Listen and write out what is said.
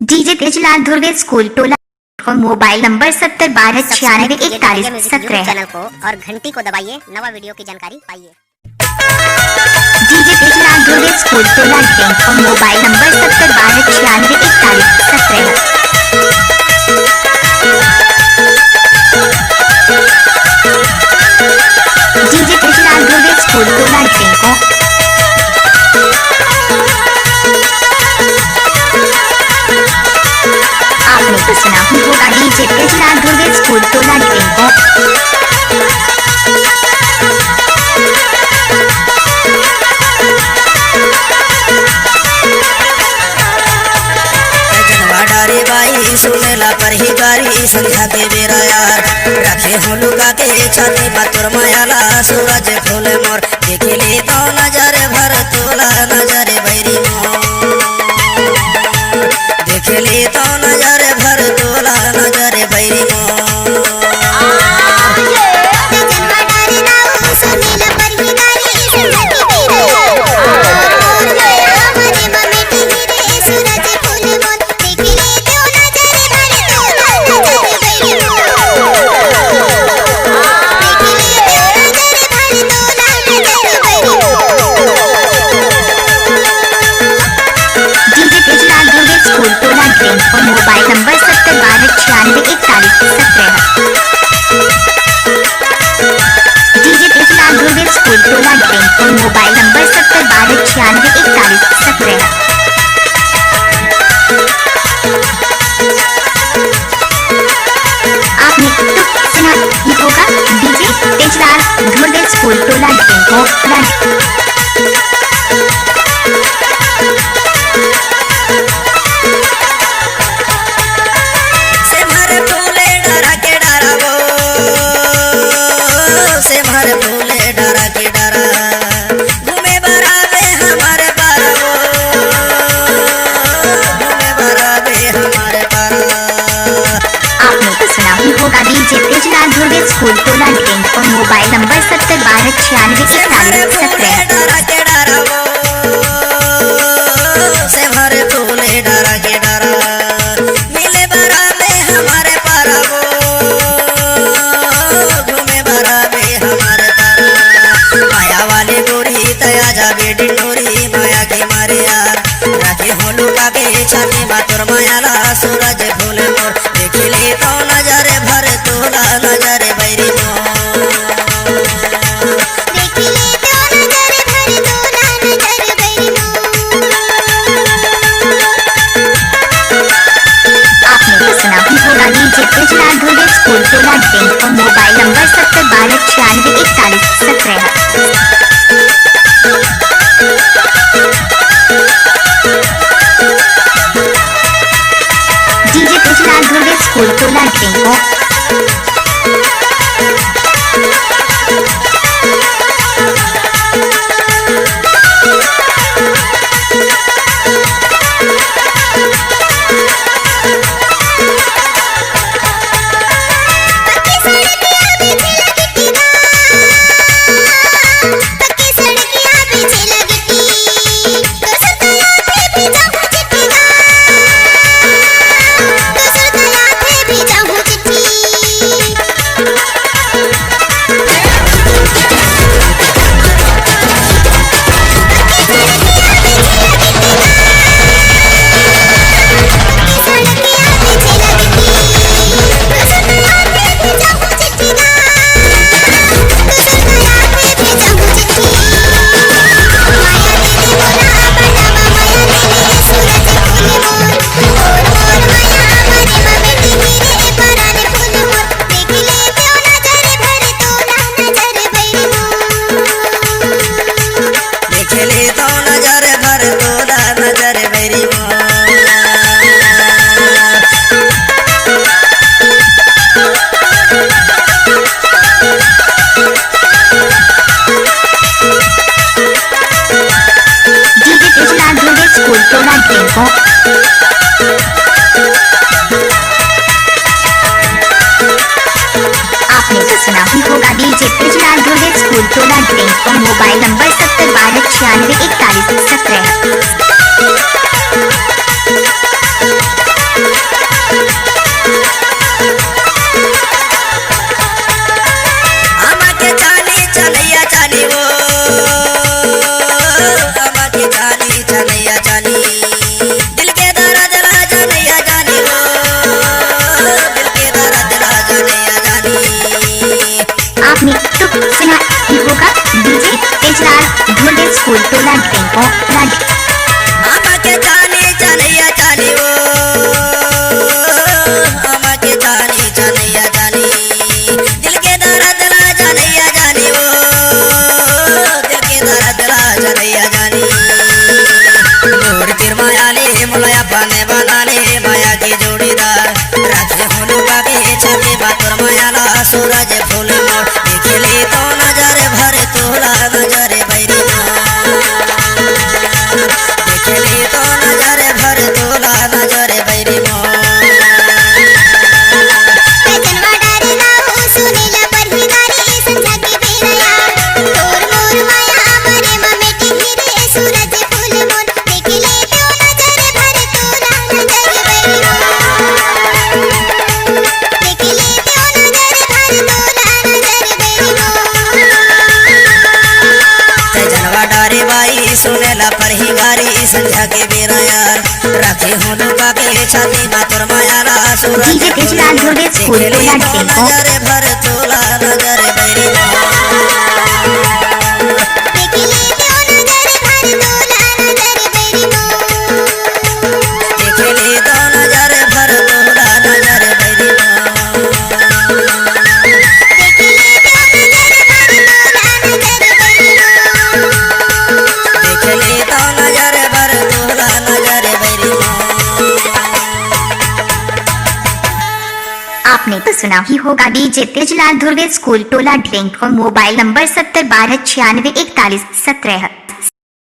DJ Tejlal Dhurve school Tola को mobile number 7012969141 channel को और घंटी को दबाइए, नवा वीडियो की जानकारी पाइए। डीजे तेजलाल धुर्वे स्कूल टोला को mobile number 7012969141 DJ Tejlal Dhurve school Tola को आपने तो सुना ही होगा डीजे तेजलाल धुर्वे स्कूल टोला को सुनेला पर ही गारी संध्या के बेरा यार रखे हो लुका के छाती बतुर मायाला सूरज फूल मोर देख ले तो नजरे भर तोला नजरे बैरी मोर देख ले तो नजरे भर तोला नजरे बैरी मोर mobile number 7012969141 DJ Tejlal Dhurve school Tola को मोबाइल नंबर 7012969141 आपने तो सुना ही होगा डीजे तेजलाल धुर्वे स्कूल टोला को डीजे तेजलाल धुर्वे स्कूल टोला को मोबाइल नंबर 7012969141 सूरज फूल मोर देख ले तो नजरे भर तोला नजरे बैरी मोर देख ले तो नजरे भर तोला नजरे बैरी मोर। आपने तो सुना ही होगा डीजे तेजलाल धुर्वे स्कूल टोला को mobile number 7012969141 DJ Tejlal Dhurve school Tola को आपने तो सुना ही होगा डीजे तेजलाल धुर्वे स्कूल टोला को mobile number 7012969141 school Tola tempo Raj आमा के जानी जानैया जानी वो आमा के जानी जानैया जानी दिल के दर्द ला जानैया जानी वो दिल के दर्द ला जानैया जानी दूर तिर मायाले मुलाया पाने बनाने माया की जोड़ीदार राखे होलू बागे छाते बातुर मायाला सूरज फूल मोर देखले तो नजर भर तोला नजर बैरी देखले तो नजर भर तोला नजर बैरी जनवा डारे नाऊ सुनेला परहिदारी संझा के बेरया तोर मोर माया मरे ममेटी हीरे सूरज फूल मोर देखले तो नजर भर तोला नजर बैरी देखले तो नजर भर तोला नजर बैरी जनवा डारे बाई सुनेला परहिवारी संझा के बेरा यार राखे हो लुका के छाती बातुर मायाला सूरज DJ Tejlal धोबे school Tola tempo नजर भर तोला नजर बैरी देखले तो नजर भर तोला नजर बैरी देखले तो नजर भर तोला नजर बैरी देखले तो नजर भर तोला नजर बैरी आपने तो सुना ही होगा DJ Tejlal Dhurve school Tola tempo mobile number 7012964117